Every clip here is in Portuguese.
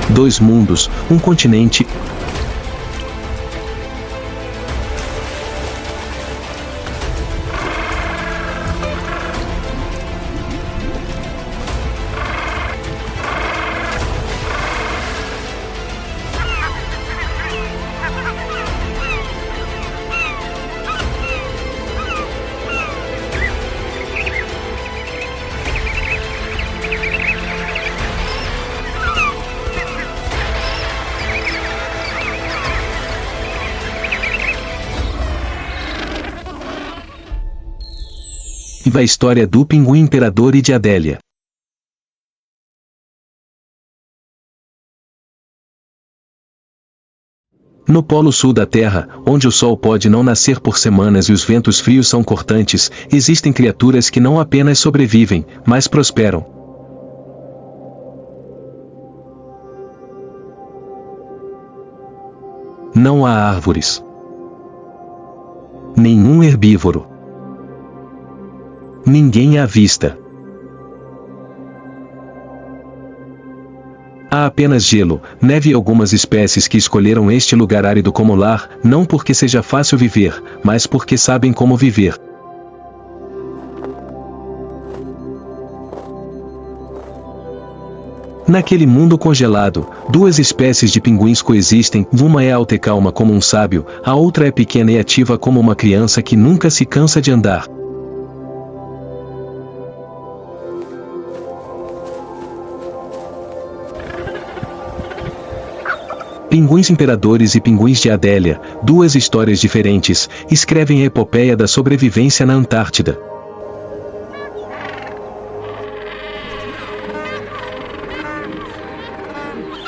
dois mundos, um continente. A história do Pinguim Imperador e de Adélia. No Polo Sul da Terra, onde o sol pode não nascer por semanas e os ventos frios são cortantes, existem criaturas que não apenas sobrevivem, mas prosperam. Não há árvores. Nenhum herbívoro. Ninguém à vista. Há apenas gelo, neve e algumas espécies que escolheram este lugar árido como lar, não porque seja fácil viver, mas porque sabem como viver. Naquele mundo congelado, duas espécies de pinguins coexistem, uma é alta e calma como um sábio, a outra é pequena e ativa como uma criança que nunca se cansa de andar. Pinguins Imperadores e Pinguins de Adélia, duas histórias diferentes, escrevem a epopeia da sobrevivência na Antártida.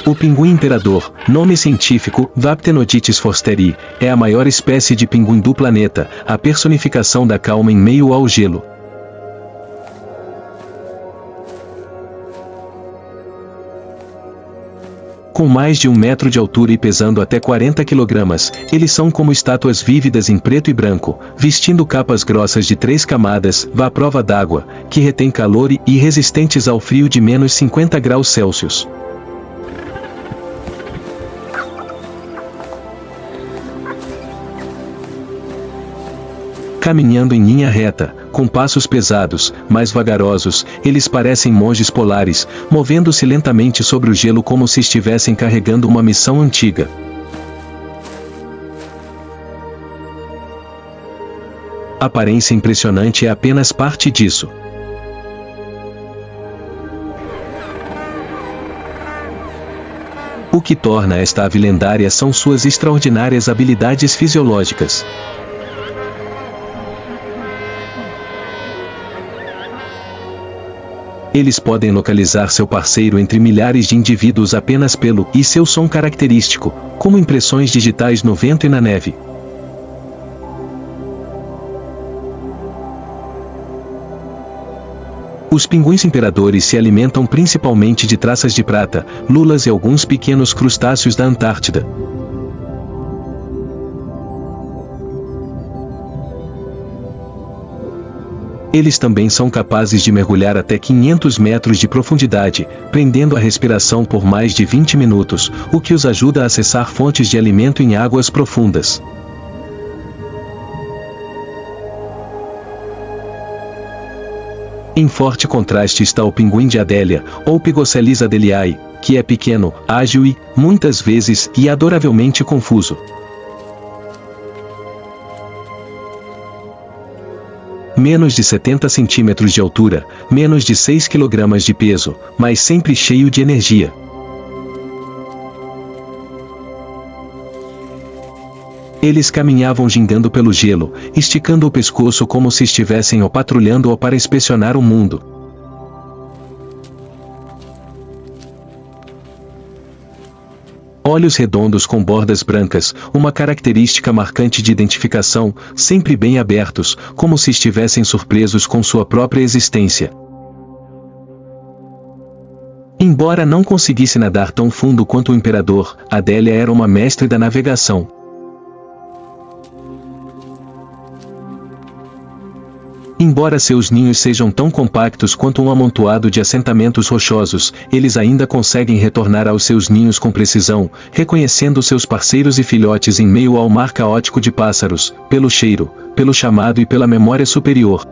O pinguim imperador, nome científico, Vaptenoditis forsteri, é a maior espécie de pinguim do planeta, a personificação da calma em meio ao gelo. Com mais de 1 metro de altura e pesando até 40 kg, eles são como estátuas vívidas em preto e branco, vestindo capas grossas de 3 camadas, à prova d'água, que retém calor e resistentes ao frio de menos 50 graus Celsius. Caminhando em linha reta, com passos pesados, mas vagarosos, eles parecem monges polares, movendo-se lentamente sobre o gelo como se estivessem carregando uma missão antiga. A aparência impressionante é apenas parte disso. O que torna esta ave lendária são suas extraordinárias habilidades fisiológicas. Eles podem localizar seu parceiro entre milhares de indivíduos apenas pelo e seu som característico, como impressões digitais no vento e na neve. Os pinguins imperadores se alimentam principalmente de traças de prata, lulas e alguns pequenos crustáceos da Antártida. Eles também são capazes de mergulhar até 500 metros de profundidade, prendendo a respiração por mais de 20 minutos, o que os ajuda a acessar fontes de alimento em águas profundas. Em forte contraste está o pinguim de Adélia, ou Pigocelis adeliae, que é pequeno, ágil e, muitas vezes, adoravelmente confuso. Menos de 70 centímetros de altura, menos de 6 kg de peso, mas sempre cheio de energia. Eles caminhavam gingando pelo gelo, esticando o pescoço como se estivessem patrulhando-o para inspecionar o mundo. Olhos redondos com bordas brancas, uma característica marcante de identificação, sempre bem abertos, como se estivessem surpresos com sua própria existência. Embora não conseguisse nadar tão fundo quanto o imperador, Adélia era uma mestre da navegação. Embora seus ninhos sejam tão compactos quanto um amontoado de assentamentos rochosos, eles ainda conseguem retornar aos seus ninhos com precisão, reconhecendo seus parceiros e filhotes em meio ao mar caótico de pássaros, pelo cheiro, pelo chamado e pela memória superior.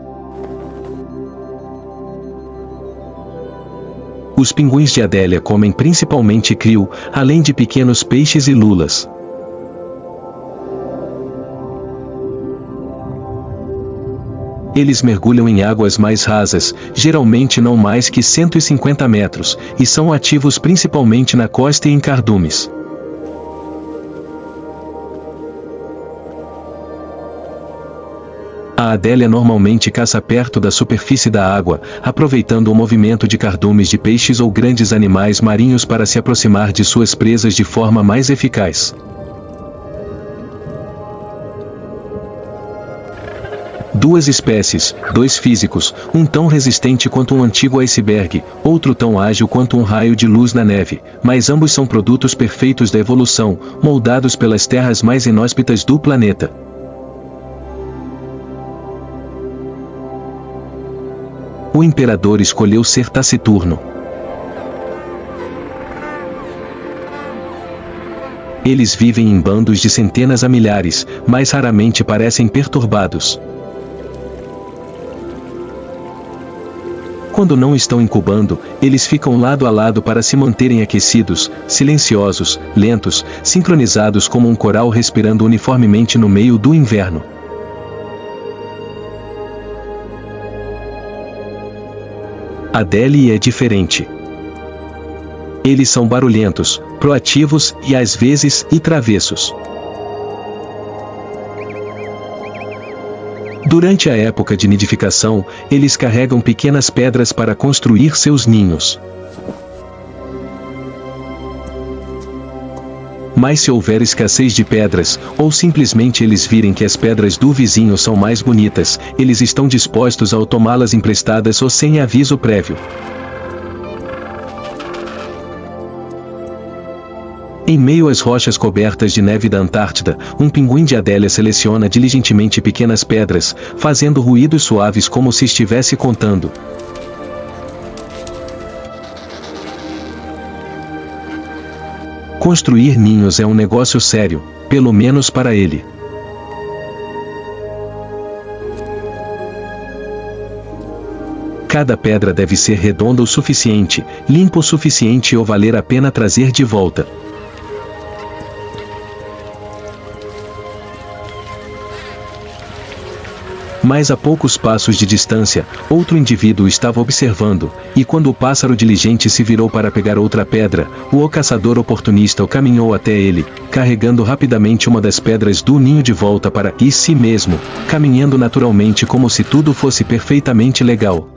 Os pinguins de Adélia comem principalmente krill, além de pequenos peixes e lulas. Eles mergulham em águas mais rasas, geralmente não mais que 150 metros, e são ativos principalmente na costa e em cardumes. A Adélia normalmente caça perto da superfície da água, aproveitando o movimento de cardumes de peixes ou grandes animais marinhos para se aproximar de suas presas de forma mais eficaz. Duas espécies, dois físicos, um tão resistente quanto um antigo iceberg, outro tão ágil quanto um raio de luz na neve, mas ambos são produtos perfeitos da evolução, moldados pelas terras mais inóspitas do planeta. O imperador escolheu ser taciturno. Eles vivem em bandos de centenas a milhares, mas raramente parecem perturbados. Quando não estão incubando, eles ficam lado a lado para se manterem aquecidos, silenciosos, lentos, sincronizados como um coral respirando uniformemente no meio do inverno. Adélia é diferente. Eles são barulhentos, proativos e às vezes travessos. Durante a época de nidificação, eles carregam pequenas pedras para construir seus ninhos. Mas se houver escassez de pedras, ou simplesmente eles virem que as pedras do vizinho são mais bonitas, eles estão dispostos a tomá-las emprestadas ou sem aviso prévio. Em meio às rochas cobertas de neve da Antártida, um pinguim de Adélia seleciona diligentemente pequenas pedras, fazendo ruídos suaves como se estivesse contando. Construir ninhos é um negócio sério, pelo menos para ele. Cada pedra deve ser redonda o suficiente, limpa o suficiente ou valer a pena trazer de volta. Mas a poucos passos de distância, outro indivíduo estava observando, e quando o pássaro diligente se virou para pegar outra pedra, o caçador oportunista o caminhou até ele, carregando rapidamente uma das pedras do ninho de volta para si mesmo, caminhando naturalmente como se tudo fosse perfeitamente legal.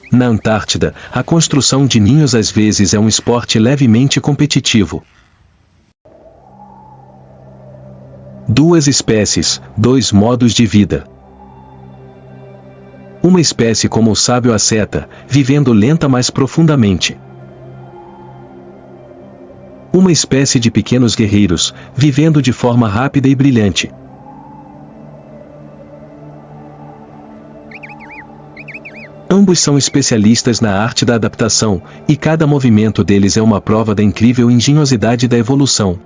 Na Antártida, a construção de ninhos às vezes é um esporte levemente competitivo. Duas espécies, dois modos de vida. Uma espécie como o sábio asceta, vivendo lenta mas profundamente. Uma espécie de pequenos guerreiros, vivendo de forma rápida e brilhante. Ambos são especialistas na arte da adaptação, e cada movimento deles é uma prova da incrível engenhosidade da evolução.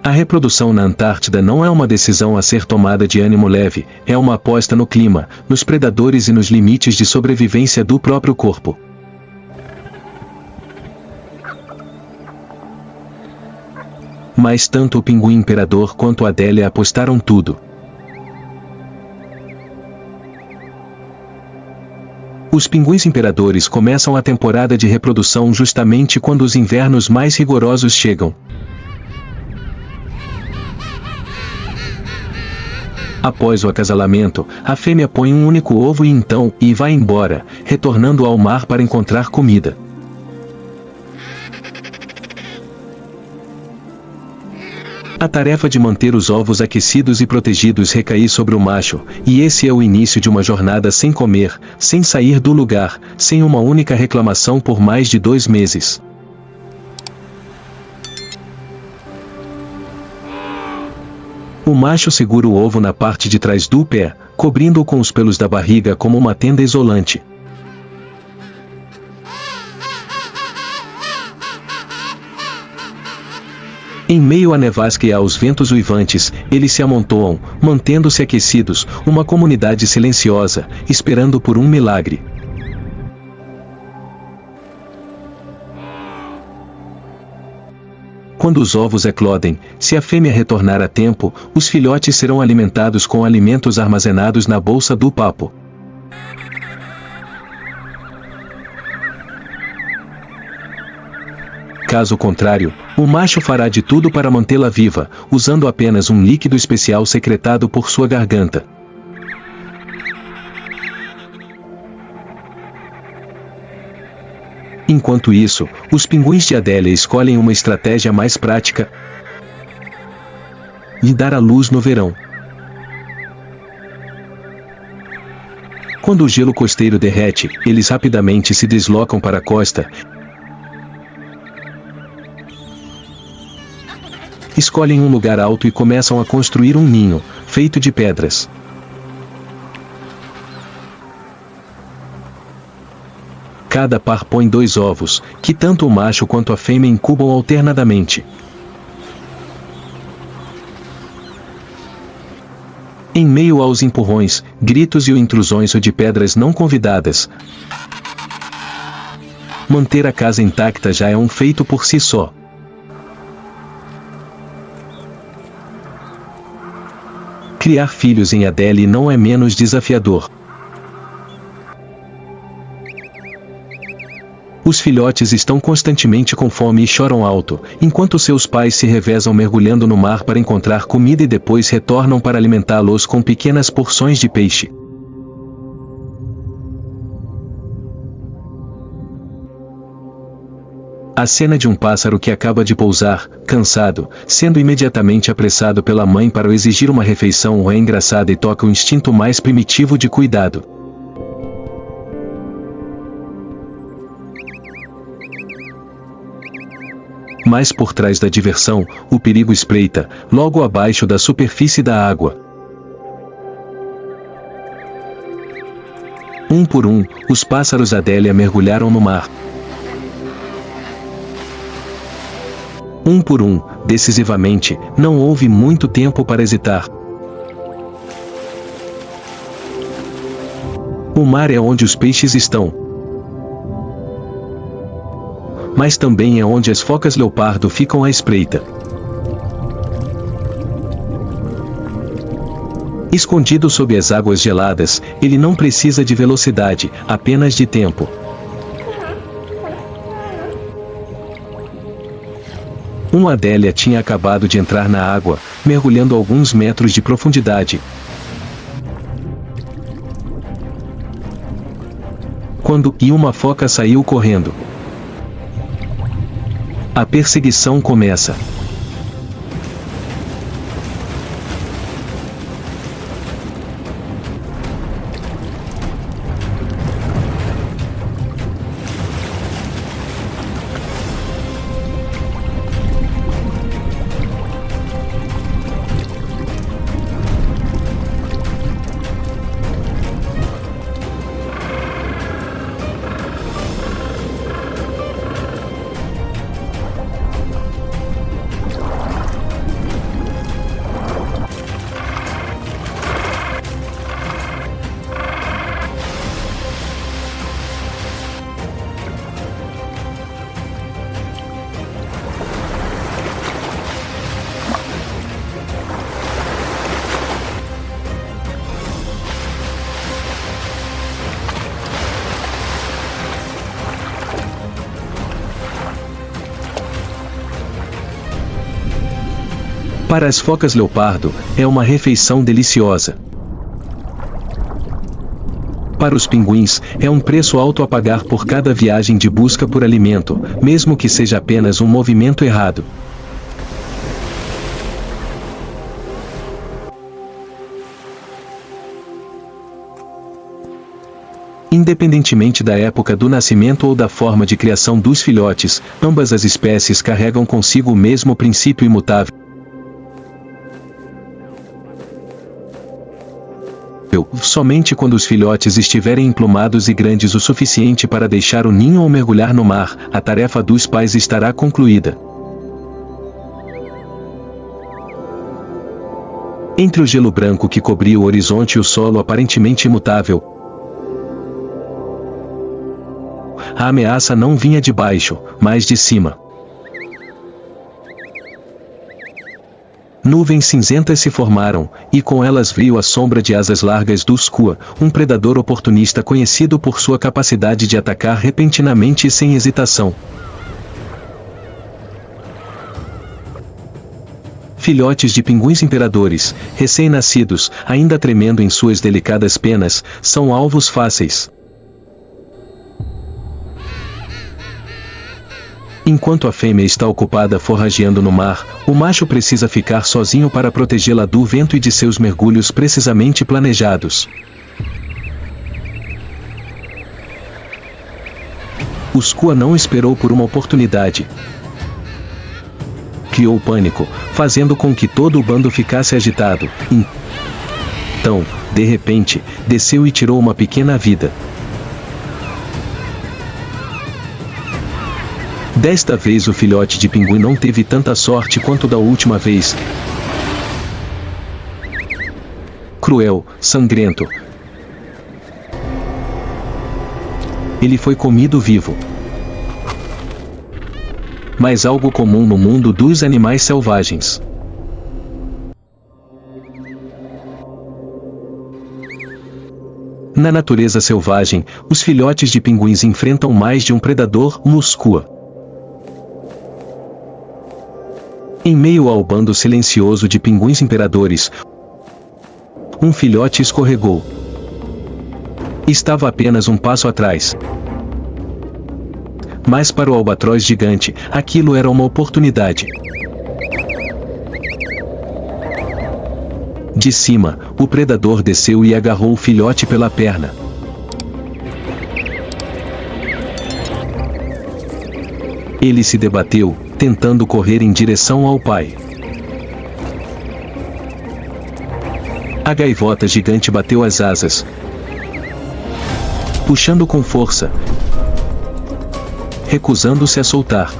A reprodução na Antártida não é uma decisão a ser tomada de ânimo leve, é uma aposta no clima, nos predadores e nos limites de sobrevivência do próprio corpo. Mas tanto o pinguim imperador quanto a Adélia apostaram tudo. Os pinguins imperadores começam a temporada de reprodução justamente quando os invernos mais rigorosos chegam. Após o acasalamento, a fêmea põe um único ovo e vai embora, retornando ao mar para encontrar comida. . A tarefa de manter os ovos aquecidos e protegidos recai sobre o macho, e esse é o início de uma jornada sem comer, sem sair do lugar, sem uma única reclamação por mais de 2 meses. O macho segura o ovo na parte de trás do pé, cobrindo-o com os pelos da barriga como uma tenda isolante. Em meio à nevasca e aos ventos uivantes, eles se amontoam, mantendo-se aquecidos, uma comunidade silenciosa, esperando por um milagre. Quando os ovos eclodem, se a fêmea retornar a tempo, os filhotes serão alimentados com alimentos armazenados na bolsa do papo. Caso contrário, o macho fará de tudo para mantê-la viva, usando apenas um líquido especial secretado por sua garganta. Enquanto isso, os pinguins de Adélia escolhem uma estratégia mais prática: lhe dar à luz no verão. Quando o gelo costeiro derrete, eles rapidamente se deslocam para a costa. Escolhem um lugar alto e começam a construir um ninho, feito de pedras. Cada par põe 2 ovos, que tanto o macho quanto a fêmea incubam alternadamente. Em meio aos empurrões, gritos e intrusões de pedras não convidadas, manter a casa intacta já é um feito por si só. Criar filhos em Adélia não é menos desafiador. Os filhotes estão constantemente com fome e choram alto, enquanto seus pais se revezam mergulhando no mar para encontrar comida e depois retornam para alimentá-los com pequenas porções de peixe. A cena de um pássaro que acaba de pousar, cansado, sendo imediatamente apressado pela mãe para exigir uma refeição é engraçada e toca o instinto mais primitivo de cuidado. Mas por trás da diversão, o perigo espreita, logo abaixo da superfície da água. Um por um, os pássaros Adélia mergulharam no mar. Um por um, decisivamente, não houve muito tempo para hesitar. O mar é onde os peixes estão. Mas também é onde as focas leopardo ficam à espreita. Escondido sob as águas geladas, ele não precisa de velocidade, apenas de tempo. Adélia tinha acabado de entrar na água, mergulhando alguns metros de profundidade. Quando uma foca saiu correndo. A perseguição começa. Para as focas leopardo, é uma refeição deliciosa. Para os pinguins, é um preço alto a pagar por cada viagem de busca por alimento, mesmo que seja apenas um movimento errado. Independentemente da época do nascimento ou da forma de criação dos filhotes, ambas as espécies carregam consigo o mesmo princípio imutável. Somente quando os filhotes estiverem emplumados e grandes o suficiente para deixar o ninho ou mergulhar no mar, a tarefa dos pais estará concluída. Entre o gelo branco que cobria o horizonte e o solo aparentemente imutável, a ameaça não vinha de baixo, mas de cima. Nuvens cinzentas se formaram, e com elas veio a sombra de asas largas do Skua, um predador oportunista conhecido por sua capacidade de atacar repentinamente e sem hesitação. Filhotes de pinguins imperadores, recém-nascidos, ainda tremendo em suas delicadas penas, são alvos fáceis. Enquanto a fêmea está ocupada forrageando no mar, o macho precisa ficar sozinho para protegê-la do vento e de seus mergulhos precisamente planejados. O Skua não esperou por uma oportunidade. Criou pânico, fazendo com que todo o bando ficasse agitado. Então, de repente, desceu e tirou uma pequena vida. Desta vez o filhote de pinguim não teve tanta sorte quanto da última vez. Cruel, sangrento. Ele foi comido vivo. Mas algo comum no mundo dos animais selvagens. Na natureza selvagem, os filhotes de pinguins enfrentam mais de um predador no Skua. Em meio ao bando silencioso de pinguins imperadores, um filhote escorregou. Estava apenas um passo atrás. Mas para o albatroz gigante, aquilo era uma oportunidade. De cima, o predador desceu e agarrou o filhote pela perna. Ele se debateu, tentando correr em direção ao pai. A gaivota gigante bateu as asas, puxando com força, recusando-se a soltar.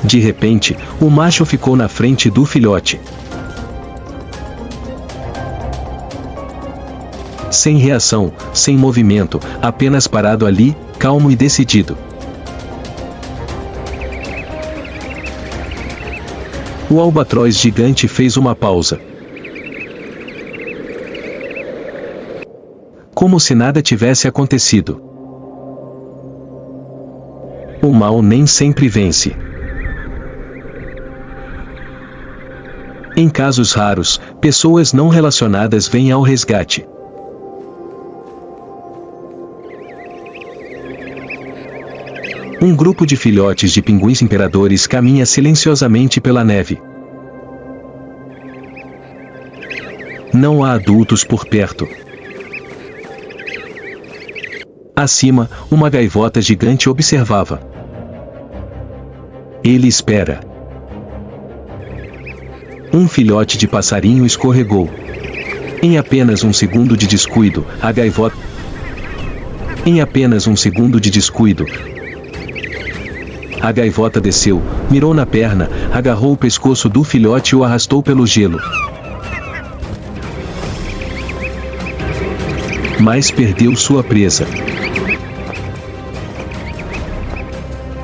De repente, o macho ficou na frente do filhote. Sem reação, sem movimento, apenas parado ali, calmo e decidido. O albatroz gigante fez uma pausa. Como se nada tivesse acontecido. O mal nem sempre vence. Em casos raros, pessoas não relacionadas vêm ao resgate. Um grupo de filhotes de pinguins imperadores caminha silenciosamente pela neve. Não há adultos por perto. Acima, uma gaivota gigante observava. Ele espera. Um filhote de passarinho escorregou. Em apenas um segundo de descuido, a gaivota... A gaivota desceu, mirou na perna, agarrou o pescoço do filhote e o arrastou pelo gelo. Mas perdeu sua presa.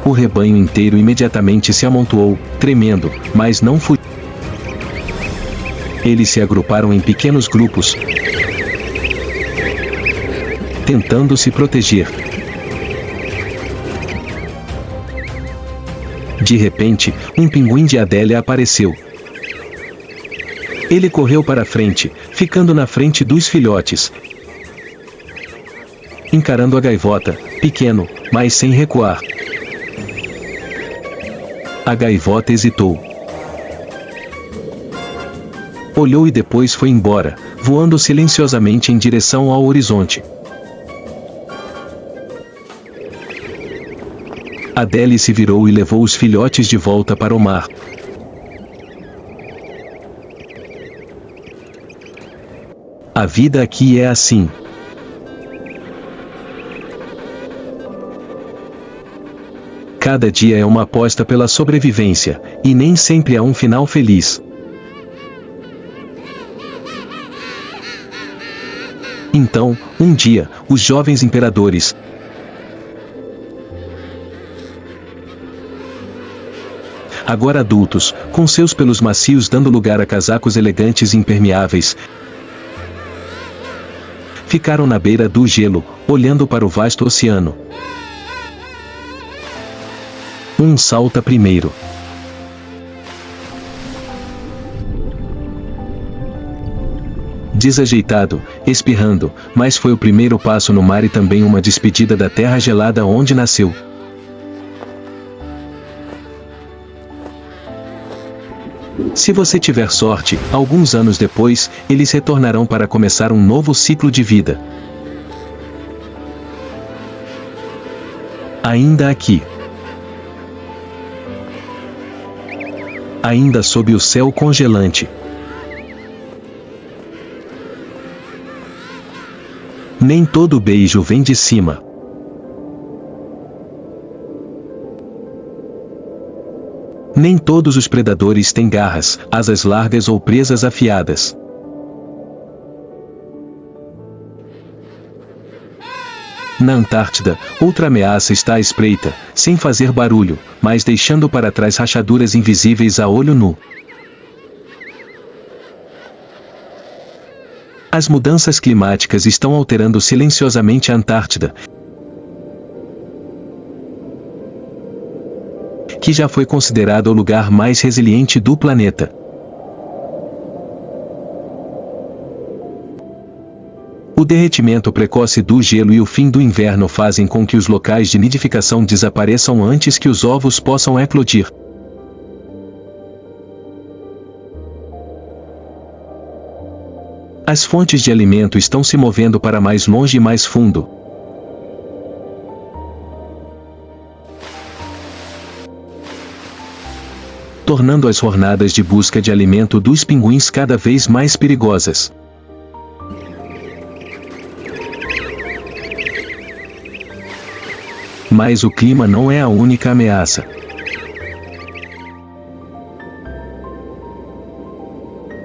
O rebanho inteiro imediatamente se amontoou, tremendo, mas não fugiu. Eles se agruparam em pequenos grupos, tentando se proteger. De repente, um pinguim de Adélia apareceu. Ele correu para frente, ficando na frente dos filhotes, encarando a gaivota, pequeno, mas sem recuar. A gaivota hesitou. Olhou e depois foi embora, voando silenciosamente em direção ao horizonte. Adele se virou e levou os filhotes de volta para o mar. A vida aqui é assim. Cada dia é uma aposta pela sobrevivência, e nem sempre há um final feliz. Então, um dia, os jovens imperadores, agora adultos, com seus pelos macios dando lugar a casacos elegantes e impermeáveis, ficaram na beira do gelo, olhando para o vasto oceano. Um salta primeiro. Desajeitado, espirrando, mas foi o primeiro passo no mar e também uma despedida da terra gelada onde nasceu. Se você tiver sorte, alguns anos depois, eles retornarão para começar um novo ciclo de vida. Ainda aqui. Ainda sob o céu congelante. Nem todo beijo vem de cima. Nem todos os predadores têm garras, asas largas ou presas afiadas. Na Antártida, outra ameaça está à espreita, sem fazer barulho, mas deixando para trás rachaduras invisíveis a olho nu. As mudanças climáticas estão alterando silenciosamente a Antártida, que já foi considerado o lugar mais resiliente do planeta. O derretimento precoce do gelo e o fim do inverno fazem com que os locais de nidificação desapareçam antes que os ovos possam eclodir. As fontes de alimento estão se movendo para mais longe e mais fundo. Tornando as jornadas de busca de alimento dos pinguins cada vez mais perigosas. Mas o clima não é a única ameaça.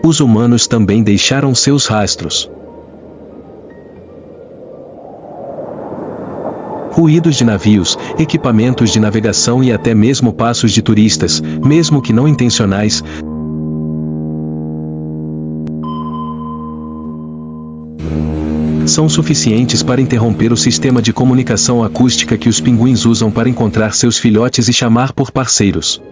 Os humanos também deixaram seus rastros. Ruídos de navios, equipamentos de navegação e até mesmo passos de turistas, mesmo que não intencionais, são suficientes para interromper o sistema de comunicação acústica que os pinguins usam para encontrar seus filhotes e chamar por parceiros.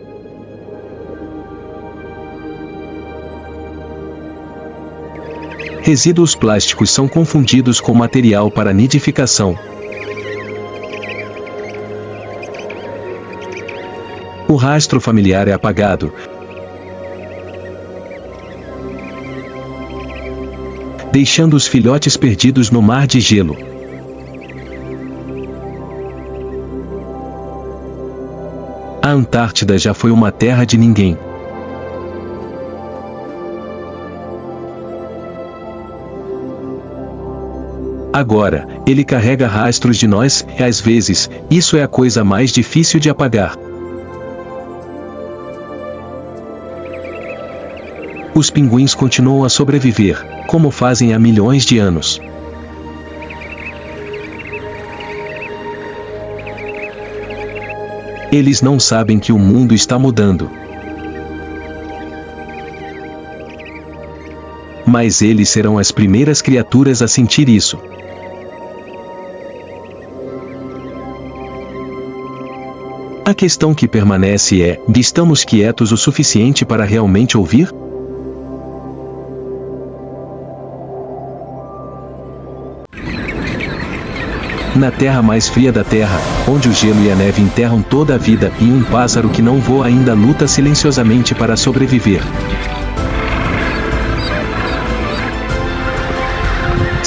Resíduos plásticos são confundidos com material para nidificação. O rastro familiar é apagado, deixando os filhotes perdidos no mar de gelo. A Antártida já foi uma terra de ninguém. Agora, ele carrega rastros de nós, e às vezes, isso é a coisa mais difícil de apagar. Os pinguins continuam a sobreviver, como fazem há milhões de anos. Eles não sabem que o mundo está mudando. Mas eles serão as primeiras criaturas a sentir isso. A questão que permanece é: estamos quietos o suficiente para realmente ouvir? Na terra mais fria da Terra, onde o gelo e a neve enterram toda a vida, e um pássaro que não voa ainda luta silenciosamente para sobreviver.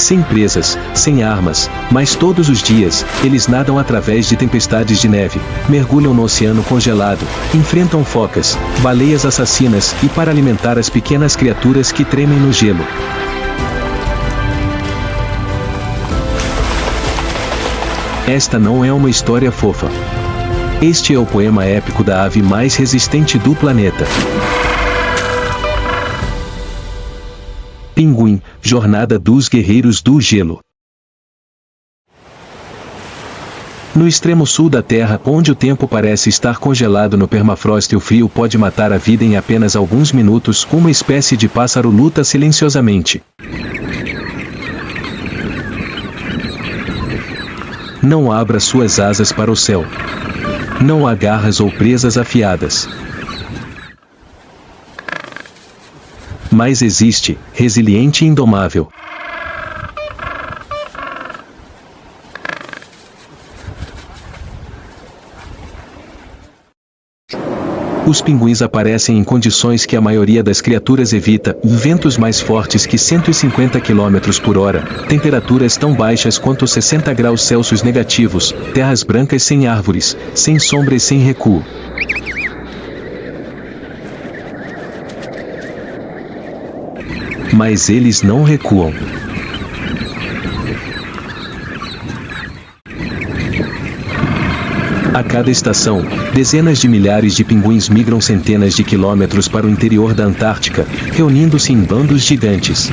sem presas, sem armas, mas todos os dias, eles nadam através de tempestades de neve, mergulham no oceano congelado, enfrentam focas, baleias assassinas e para alimentar as pequenas criaturas que tremem no gelo. Esta não é uma história fofa. Este é o poema épico da ave mais resistente do planeta. Pinguim, Jornada dos Guerreiros do Gelo. No extremo sul da Terra, onde o tempo parece estar congelado no permafrost e o frio pode matar a vida em apenas alguns minutos, uma espécie de pássaro luta silenciosamente. Não abra suas asas para o céu. Não há garras ou presas afiadas. Mas existe, resiliente e indomável. Os pinguins aparecem em condições que a maioria das criaturas evita, ventos mais fortes que 150 km por hora, temperaturas tão baixas quanto 60 graus Celsius negativos, terras brancas sem árvores, sem sombra e sem recuo. Mas eles não recuam. A cada estação, dezenas de milhares de pinguins migram centenas de quilômetros para o interior da Antártica, reunindo-se em bandos gigantes.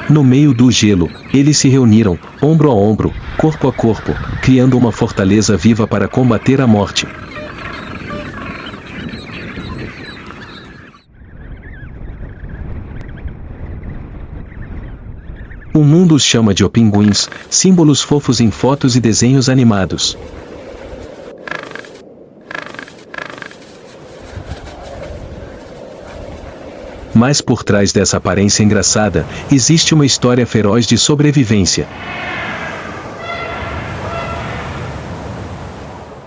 No meio do gelo, eles se reuniram, ombro a ombro, corpo a corpo, criando uma fortaleza viva para combater a morte. O mundo os chama de opinguins, símbolos fofos em fotos e desenhos animados. Mas por trás dessa aparência engraçada, existe uma história feroz de sobrevivência.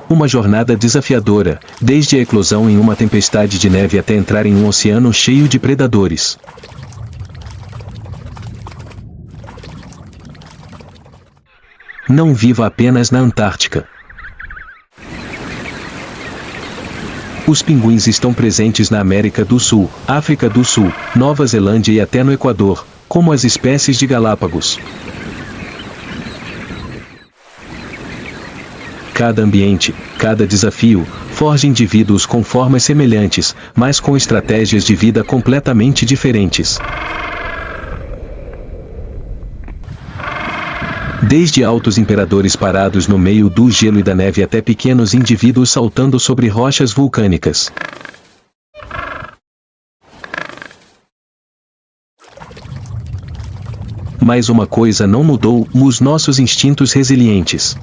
Uma jornada desafiadora, desde a eclosão em uma tempestade de neve até entrar em um oceano cheio de predadores. Não viva apenas na Antártica. Os pinguins estão presentes na América do Sul, África do Sul, Nova Zelândia e até no Equador, como as espécies de Galápagos. Cada ambiente, cada desafio, forja indivíduos com formas semelhantes, mas com estratégias de vida completamente diferentes. Desde altos imperadores parados no meio do gelo e da neve até pequenos indivíduos saltando sobre rochas vulcânicas. Mas uma coisa não mudou: os nossos instintos resilientes.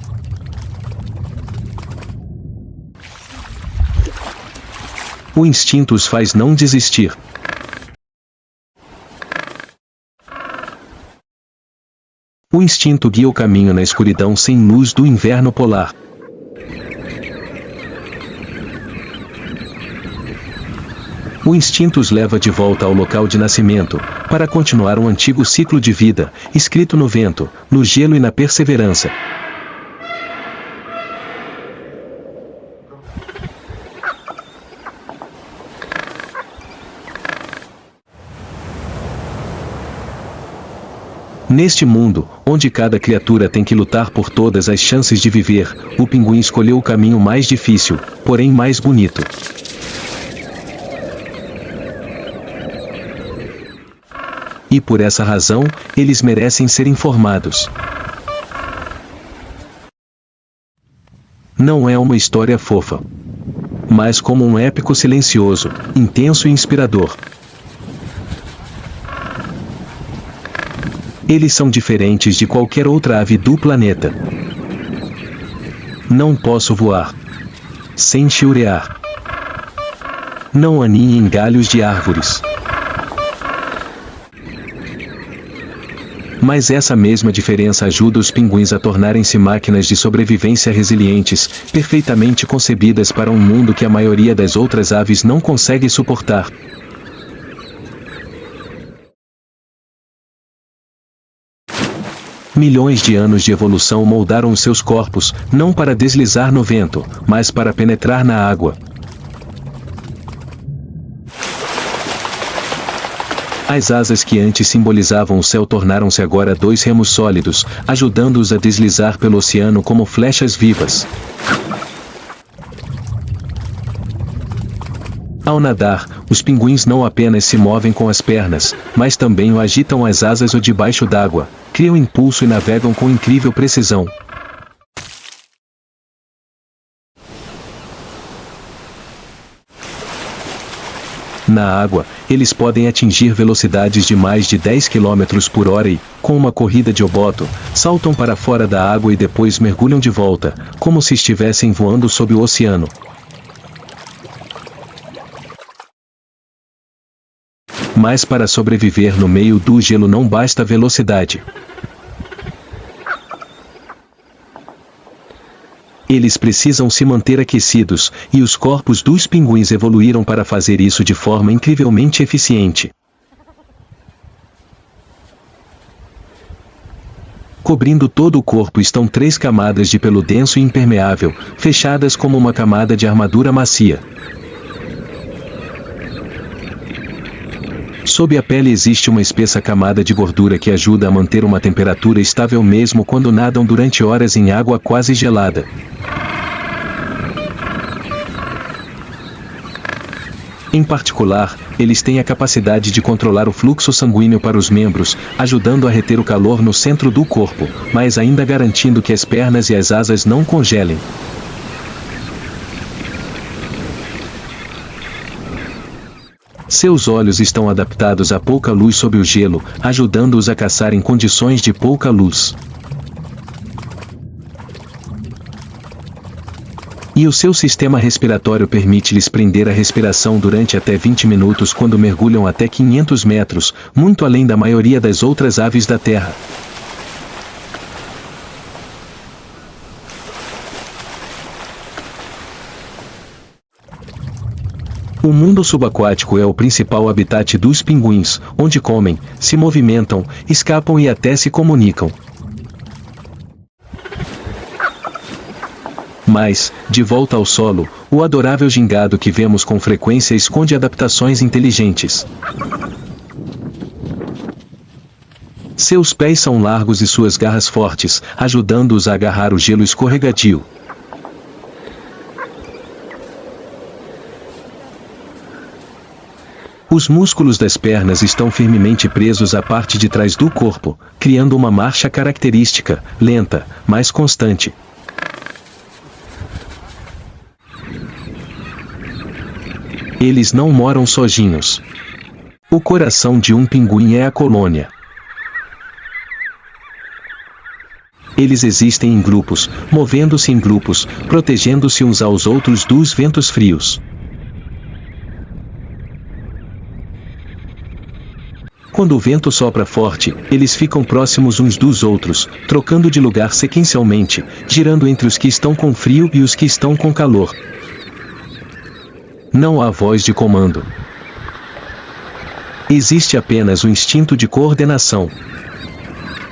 O instinto os faz não desistir. O instinto guia o caminho na escuridão sem luz do inverno polar. O instinto os leva de volta ao local de nascimento, para continuar um antigo ciclo de vida, escrito no vento, no gelo e na perseverança. Neste mundo, onde cada criatura tem que lutar por todas as chances de viver, o pinguim escolheu o caminho mais difícil, porém mais bonito. E por essa razão, eles merecem ser informados. Não é uma história fofa, mas como um épico silencioso, intenso e inspirador. Eles são diferentes de qualquer outra ave do planeta. Não posso voar sem chiurear. Não aninhe em galhos de árvores. Mas essa mesma diferença ajuda os pinguins a tornarem-se máquinas de sobrevivência resilientes, perfeitamente concebidas para um mundo que a maioria das outras aves não consegue suportar. Milhões de anos de evolução moldaram os seus corpos, não para deslizar no vento, mas para penetrar na água. As asas que antes simbolizavam o céu tornaram-se agora 2 remos sólidos, ajudando-os a deslizar pelo oceano como flechas vivas. Ao nadar, os pinguins não apenas se movem com as pernas, mas também o agitam as asas ou debaixo d'água, criam impulso e navegam com incrível precisão. Na água, eles podem atingir velocidades de mais de 10 km por hora e, com uma corrida de oboto, saltam para fora da água e depois mergulham de volta, como se estivessem voando sob o oceano. Mas para sobreviver no meio do gelo não basta velocidade. Eles precisam se manter aquecidos, e os corpos dos pinguins evoluíram para fazer isso de forma incrivelmente eficiente. Cobrindo todo o corpo estão 3 camadas de pelo denso e impermeável, fechadas como uma camada de armadura macia. Sob a pele existe uma espessa camada de gordura que ajuda a manter uma temperatura estável mesmo quando nadam durante horas em água quase gelada. Em particular, eles têm a capacidade de controlar o fluxo sanguíneo para os membros, ajudando a reter o calor no centro do corpo, mas ainda garantindo que as pernas e as asas não congelem. Seus olhos estão adaptados a pouca luz sob o gelo, ajudando-os a caçar em condições de pouca luz. E o seu sistema respiratório permite-lhes prender a respiração durante até 20 minutos quando mergulham até 500 metros, muito além da maioria das outras aves da Terra. O mundo subaquático é o principal habitat dos pinguins, onde comem, se movimentam, escapam e até se comunicam. Mas, de volta ao solo, o adorável gingado que vemos com frequência esconde adaptações inteligentes. Seus pés são largos e suas garras fortes, ajudando-os a agarrar o gelo escorregadio. Os músculos das pernas estão firmemente presos à parte de trás do corpo, criando uma marcha característica, lenta, mas constante. Eles não moram sozinhos. O coração de um pinguim é a colônia. Eles existem em grupos, movendo-se em grupos, protegendo-se uns aos outros dos ventos frios. Quando o vento sopra forte, eles ficam próximos uns dos outros, trocando de lugar sequencialmente, girando entre os que estão com frio e os que estão com calor. Não há voz de comando. Existe apenas o instinto de coordenação.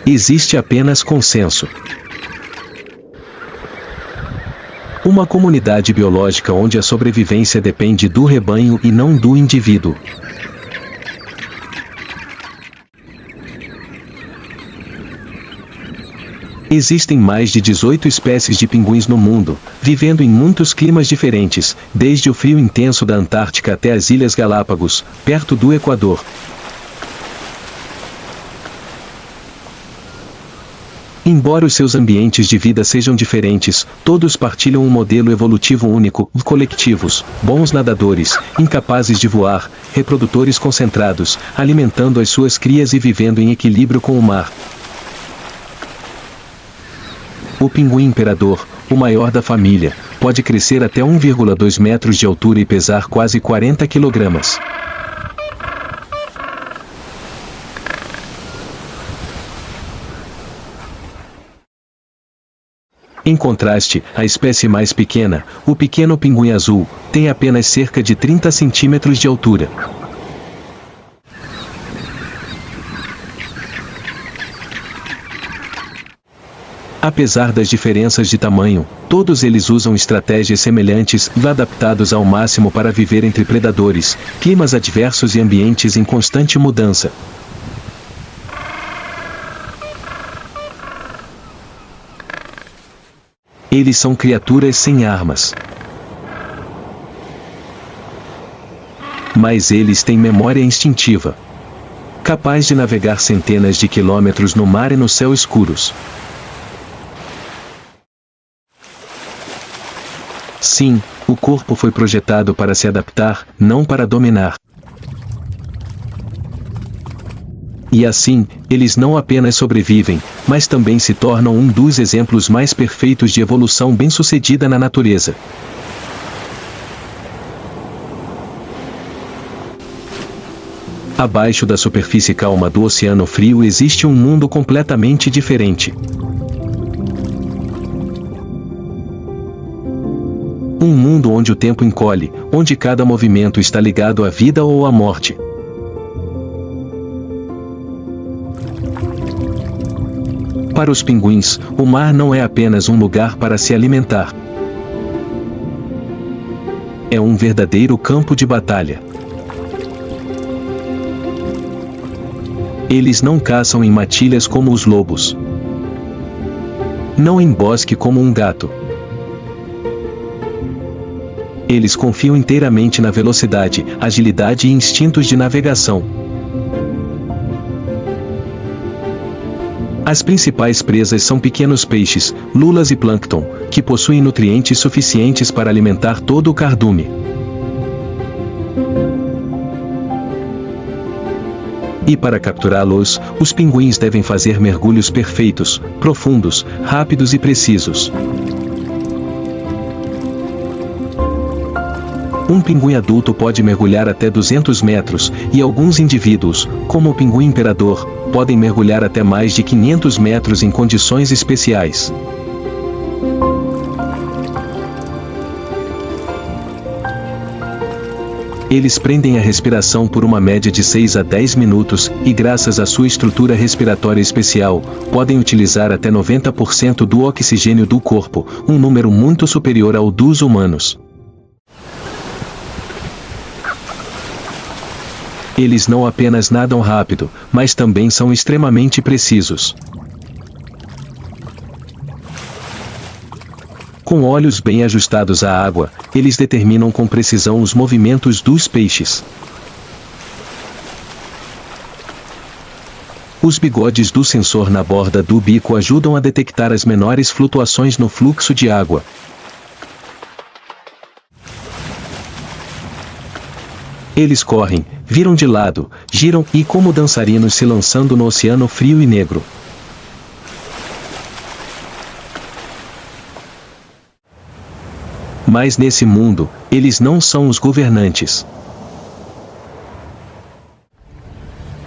Existe apenas consenso. Uma comunidade biológica onde a sobrevivência depende do rebanho e não do indivíduo. Existem mais de 18 espécies de pinguins no mundo, vivendo em muitos climas diferentes, desde o frio intenso da Antártica até as Ilhas Galápagos, perto do Equador. Embora os seus ambientes de vida sejam diferentes, todos partilham um modelo evolutivo único, coletivos, bons nadadores, incapazes de voar, reprodutores concentrados, alimentando as suas crias e vivendo em equilíbrio com o mar. O pinguim imperador, o maior da família, pode crescer até 1,2 metros de altura e pesar quase 40 kg. Em contraste, a espécie mais pequena, o pequeno pinguim azul, tem apenas cerca de 30 centímetros de altura. Apesar das diferenças de tamanho, todos eles usam estratégias semelhantes e adaptados ao máximo para viver entre predadores, climas adversos e ambientes em constante mudança. Eles são criaturas sem armas. Mas eles têm memória instintiva, capaz de navegar centenas de quilômetros no mar e no céu escuros. Sim, o corpo foi projetado para se adaptar, não para dominar. E assim, eles não apenas sobrevivem, mas também se tornam um dos exemplos mais perfeitos de evolução bem-sucedida na natureza. Abaixo da superfície calma do Oceano Frio existe um mundo completamente diferente. Um mundo onde o tempo encolhe, onde cada movimento está ligado à vida ou à morte. Para os pinguins, o mar não é apenas um lugar para se alimentar. É um verdadeiro campo de batalha. Eles não caçam em matilhas como os lobos. Não em bosque como um gato. Eles confiam inteiramente na velocidade, agilidade e instintos de navegação. As principais presas são pequenos peixes, lulas e plâncton, que possuem nutrientes suficientes para alimentar todo o cardume. E para capturá-los, os pinguins devem fazer mergulhos perfeitos, profundos, rápidos e precisos. Um pinguim adulto pode mergulhar até 200 metros, e alguns indivíduos, como o pinguim imperador, podem mergulhar até mais de 500 metros em condições especiais. Eles prendem a respiração por uma média de 6 a 10 minutos, e graças à sua estrutura respiratória especial, podem utilizar até 90% do oxigênio do corpo, um número muito superior ao dos humanos. Eles não apenas nadam rápido, mas também são extremamente precisos. Com olhos bem ajustados à água, eles determinam com precisão os movimentos dos peixes. Os bigodes do sensor na borda do bico ajudam a detectar as menores flutuações no fluxo de água. Eles correm, viram de lado, giram e como dançarinos se lançando no oceano frio e negro. Mas nesse mundo, eles não são os governantes.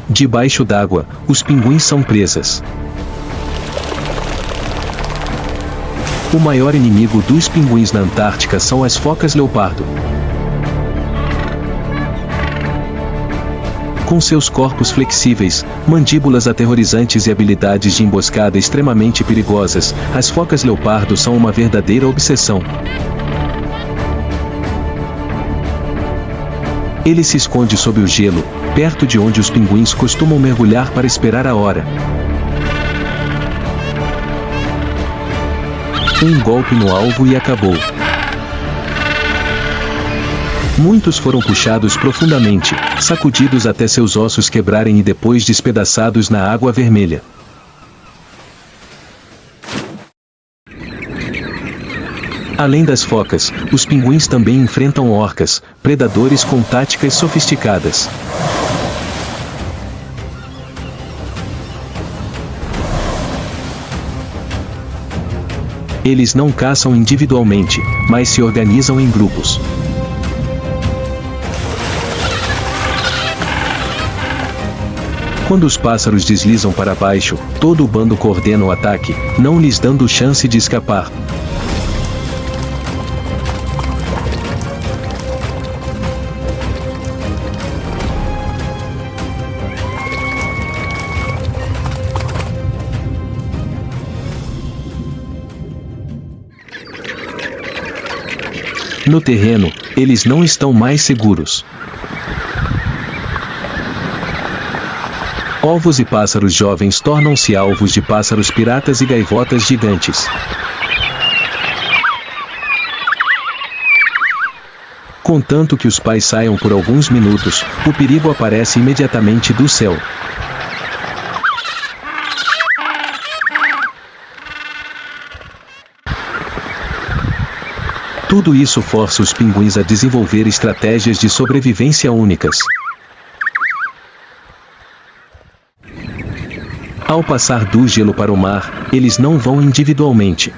Debaixo d'água, os pinguins são presas. O maior inimigo dos pinguins na Antártica são as focas leopardo. Com seus corpos flexíveis, mandíbulas aterrorizantes e habilidades de emboscada extremamente perigosas, as focas leopardo são uma verdadeira obsessão. Ele se esconde sob o gelo, perto de onde os pinguins costumam mergulhar para esperar a hora. Um golpe no alvo e acabou. Muitos foram puxados profundamente, sacudidos até seus ossos quebrarem e depois despedaçados na água vermelha. Além das focas, os pinguins também enfrentam orcas, predadores com táticas sofisticadas. Eles não caçam individualmente, mas se organizam em grupos. Quando os pássaros deslizam para baixo, todo o bando coordena o ataque, não lhes dando chance de escapar. No terreno, eles não estão mais seguros. Ovos e pássaros jovens tornam-se alvos de pássaros piratas e gaivotas gigantes. Contanto que os pais saiam por alguns minutos, o perigo aparece imediatamente do céu. Tudo isso força os pinguins a desenvolver estratégias de sobrevivência únicas. Ao passar do gelo para o mar, eles não vão individualmente.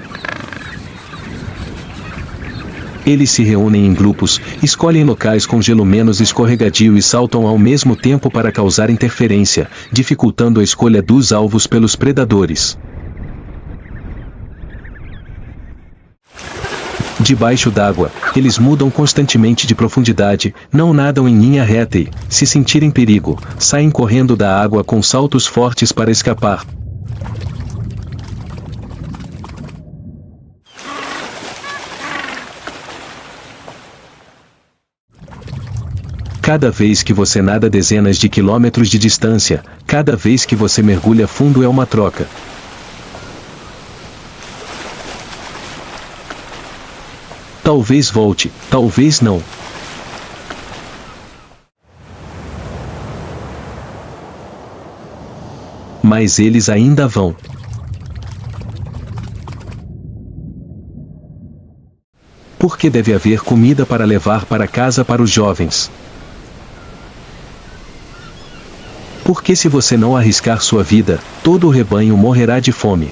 Eles se reúnem em grupos, escolhem locais com gelo menos escorregadio e saltam ao mesmo tempo para causar interferência, dificultando a escolha dos alvos pelos predadores. Debaixo d'água, eles mudam constantemente de profundidade, não nadam em linha reta e, se sentirem perigo, saem correndo da água com saltos fortes para escapar. Cada vez que você nada dezenas de quilômetros de distância, cada vez que você mergulha fundo é uma troca. Talvez volte, talvez não. Mas eles ainda vão. Porque deve haver comida para levar para casa para os jovens. Porque se você não arriscar sua vida, todo o rebanho morrerá de fome.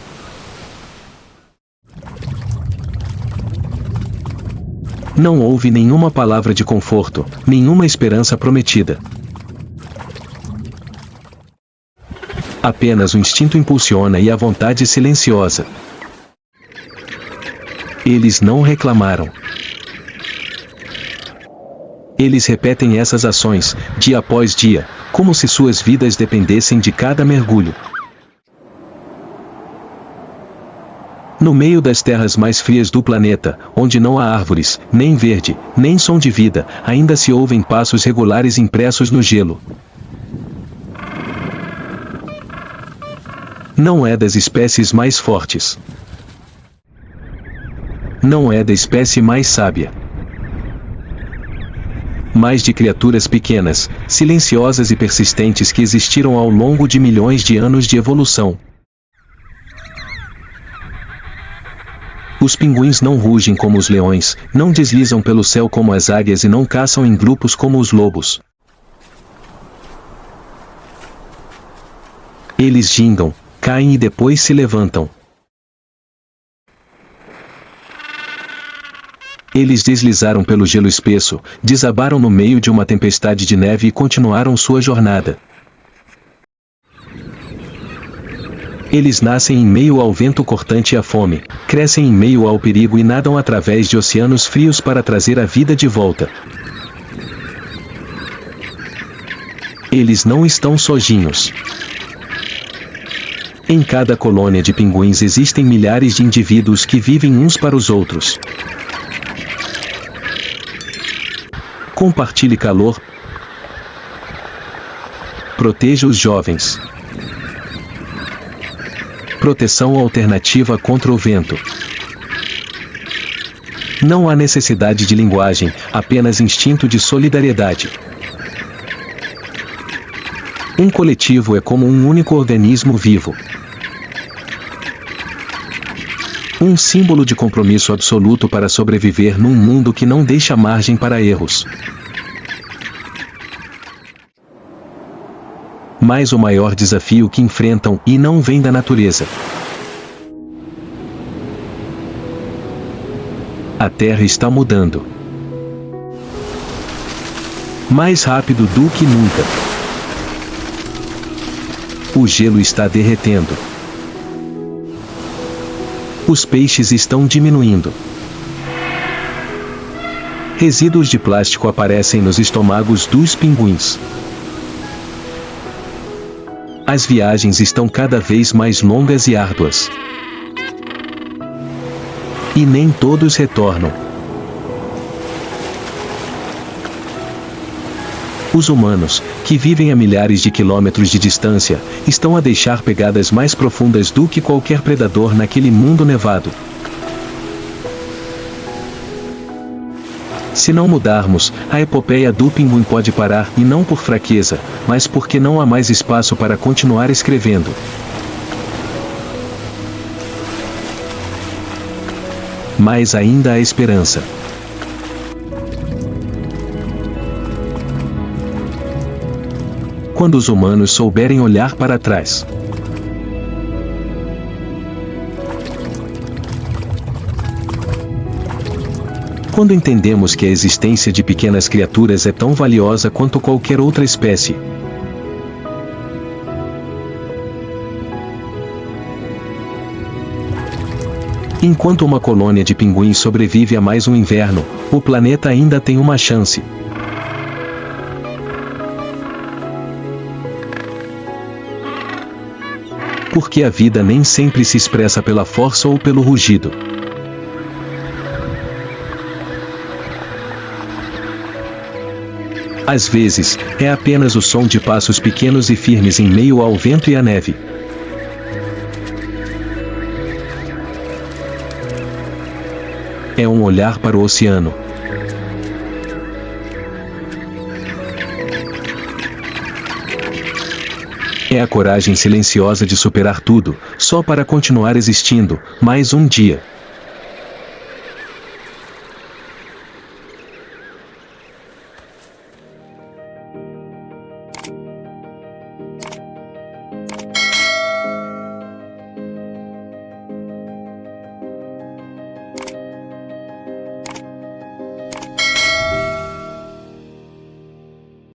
Não houve nenhuma palavra de conforto, nenhuma esperança prometida. Apenas o instinto impulsiona e a vontade silenciosa. Eles não reclamaram. Eles repetem essas ações, dia após dia, como se suas vidas dependessem de cada mergulho. No meio das terras mais frias do planeta, onde não há árvores, nem verde, nem som de vida, ainda se ouvem passos regulares impressos no gelo. Não é das espécies mais fortes. Não é da espécie mais sábia. Mas de criaturas pequenas, silenciosas e persistentes que existiram ao longo de milhões de anos de evolução. Os pinguins não rugem como os leões, não deslizam pelo céu como as águias e não caçam em grupos como os lobos. Eles gingam, caem e depois se levantam. Eles deslizaram pelo gelo espesso, desabaram no meio de uma tempestade de neve e continuaram sua jornada. Eles nascem em meio ao vento cortante e à fome, crescem em meio ao perigo e nadam através de oceanos frios para trazer a vida de volta. Eles não estão sozinhos. Em cada colônia de pinguins existem milhares de indivíduos que vivem uns para os outros. Compartilhe calor. Proteja os jovens. Proteção alternativa contra o vento. Não há necessidade de linguagem, apenas instinto de solidariedade. Um coletivo é como um único organismo vivo. Um símbolo de compromisso absoluto para sobreviver num mundo que não deixa margem para erros. Mas o maior desafio que enfrentam e não vem da natureza. A Terra está mudando. Mais rápido do que nunca. O gelo está derretendo. Os peixes estão diminuindo. Resíduos de plástico aparecem nos estômagos dos pinguins. As viagens estão cada vez mais longas e árduas. E nem todos retornam. Os humanos, que vivem a milhares de quilômetros de distância, estão a deixar pegadas mais profundas do que qualquer predador naquele mundo nevado. Se não mudarmos, a epopeia do pinguim pode parar, e não por fraqueza, mas porque não há mais espaço para continuar escrevendo. Mas ainda há esperança. Quando os humanos souberem olhar para trás. Quando entendemos que a existência de pequenas criaturas é tão valiosa quanto qualquer outra espécie. Enquanto uma colônia de pinguins sobrevive a mais um inverno, o planeta ainda tem uma chance. Porque a vida nem sempre se expressa pela força ou pelo rugido. Às vezes, é apenas o som de passos pequenos e firmes em meio ao vento e à neve. É um olhar para o oceano. É a coragem silenciosa de superar tudo, só para continuar existindo, mais um dia.